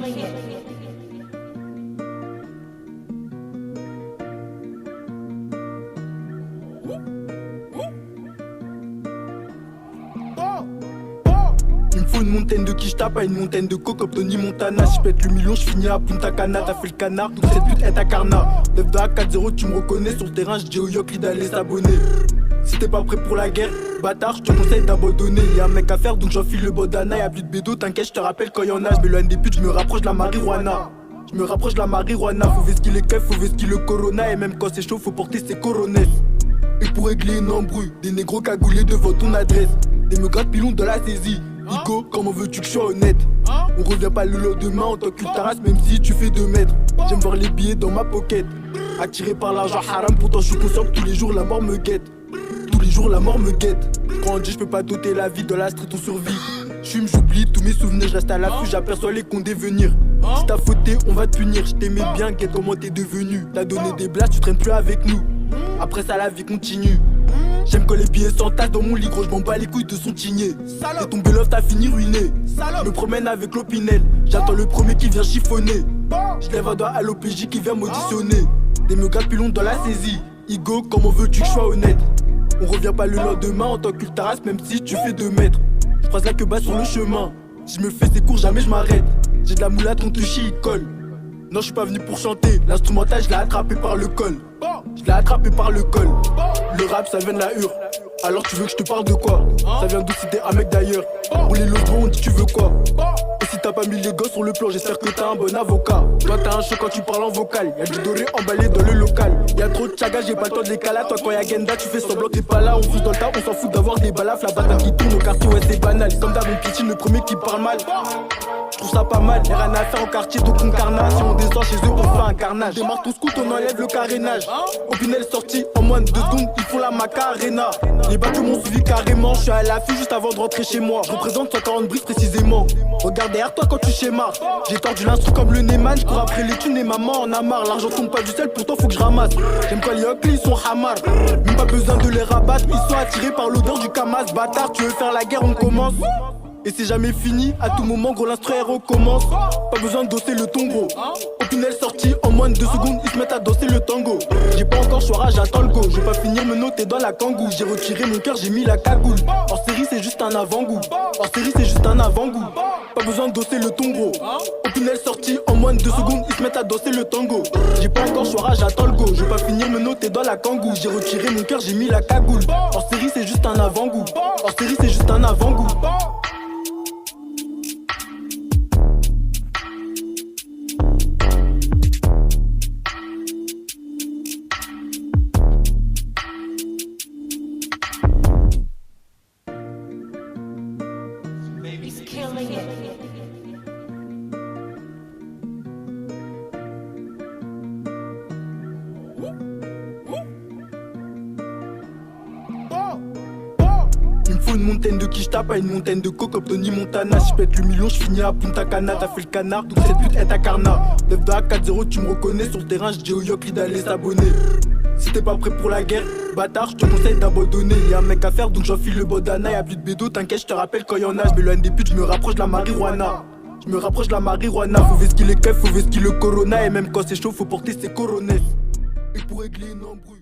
killing it. Il me faut une montagne de quiche, pas une montagne de coke comme Tony Montana. Si j'pète le million, j'finis à Punta Cana. T'as fait le canard, donc cette pute est ta carna. 9 à 4-0, tu me reconnais. Sur le terrain, j'dis au Yokli d'aller s'abonner. Si t'es pas prêt pour la guerre, bâtard, j'te conseille d'abandonner. Y'a un mec à faire, donc j'enfile le bandana. Y'a plus de bédo, t'inquiète, j'te rappelle quand y'en a. J'm'éloigne des putes, j'me rapproche de la marijuana. J'me rapproche de la marijuana. Faut vesquiller les keufs, faut vesquiller le corona. Et même quand c'est chaud, faut porter ses coronesses. Et pour régler une embrouille, des négros cagoulés devant ton adresse. Des me gratte pilon de la saisie. Igo, comment veux-tu que je sois honnête? On revient pas le lendemain en tant que taras, même si tu fais 2 mètres. J'aime voir les billets dans ma pocket. Attiré par l'argent haram, pourtant je suis conscient que tous les jours la mort me guette. Tous les jours la mort me guette. Grandi, je peux pas doter la vie, dans la street on survit. J'fume, j'oublie tous mes souvenirs, je reste à l'affût, j'aperçois les condés venir. Si t'as fauté, on va te punir. Je t'aimais bien, guette comment t'es devenu. T'as donné des blagues, tu traînes plus avec nous. Après ça la vie continue. J'aime quand les billets s'entassent dans mon lit, gros, j'm'en bats les couilles de son tigné. T'es tombé love, t'as fini ruiné. Je me promène avec l'opinel, j'attends le premier qui vient chiffonner. J'lève un doigt à l'OPJ qui vient m'auditionner. Des me gars pilons dans la saisie. Igo, comment veux-tu que je sois honnête? On revient pas le lendemain en tant que taras, même si tu fais 2 mètres. J'croise la queue bas sur le chemin. Si je me fais ses cours, jamais je m'arrête. J'ai de la moulade, on te chie, il colle. Non, je suis pas venu pour chanter. L'instrumental, je l'ai attrapé par le col. Je l'ai attrapé par le col. Le rap, ça vient de la hure. Alors tu veux que je te parle de quoi? Ça vient d'où si t'es un mec d'ailleurs? Pour les lots, on dit tu veux quoi? Et si t'as pas mis les gosses sur le plan, j'espère que t'as un bon avocat. Toi t'as un show quand tu parles en vocal. Y'a du doré emballé dans le local. Y'a trop de chaga, j'ai pas le temps de les caler. Toi quand y'a Genda, tu fais semblant t'es pas là. On fout dans le tas, on s'en fout d'avoir des balafres. La bataille qui tourne au quartier, ouais c'est banal. Comme d'hab, mon petit, le premier qui parle mal. Je trouve ça pas mal, y'a rien à faire au quartier, donc on carnage. Si on descend chez eux, on fait un carnage. Démarre ton scout, on enlève le carénage. Opinel sorti en moins de 2 secondes, ils font la macarena. Les bacs m'ont suivi carrément, je suis à l'affût juste avant de rentrer chez moi. Je représente 140 briques précisément. Regarde derrière toi quand tu schémas. J'ai tordu l'instru comme le Neyman, je cours après les thunes et maman en a marre. L'argent tombe pas du ciel, pourtant faut que je ramasse. J'aime quand les Oakley, ils sont hamar. Même pas besoin de les rabattre, ils sont attirés par l'odeur du Kamas. Bâtard, tu veux faire la guerre, on commence. Et c'est jamais fini, à tout moment gros l'instru recommence. Pas besoin de danser le tongo. Opinel sorti en moins de 2 secondes, ils se mettent à danser le tango. J'ai pas encore choix, j'attends le go. Je vais pas finir me noter dans la kangou. J'ai retiré mon cœur, j'ai mis la cagoule. Hors série c'est juste un avant-goût. Hors série c'est juste un avant-goût. Pas besoin de danser le tongo. Opinel sorti en moins de 2 secondes, ils se mettent à danser le tango. J'ai pas encore choix, j'attends le go. Je vais pas finir me noter dans la kangou. J'ai retiré mon cœur, j'ai mis la cagoule. Hors série c'est juste un avant-goût. Hors série c'est juste un avant-goût. He's killing it. Il me faut une montagne de quiche, pas une montagne de coke comme Tony Montana. Si j'pète le million, j'finis à Punta Cana. T'as fait le canard, donc cette pute est ta carna. 9 à 4-0, tu me reconnais. Sur le terrain, j'dis au Yokli d'aller s'abonner. Si t'es pas prêt pour la guerre, bâtard, j'te conseille d'abandonner. Y'a un mec à faire, donc j'enfile le bandana. Y'a plus de bédo, t'inquiète, j'te rappelle quand y'en a. J'm'éloigne des putes, j'me rapproche de la marijuana. J'me rapproche de la marijuana. Faut vesquiller les keufs, faut vesquiller le corona. Et même quand c'est chaud, faut porter ses coronesses. Et pour régler une embrouille.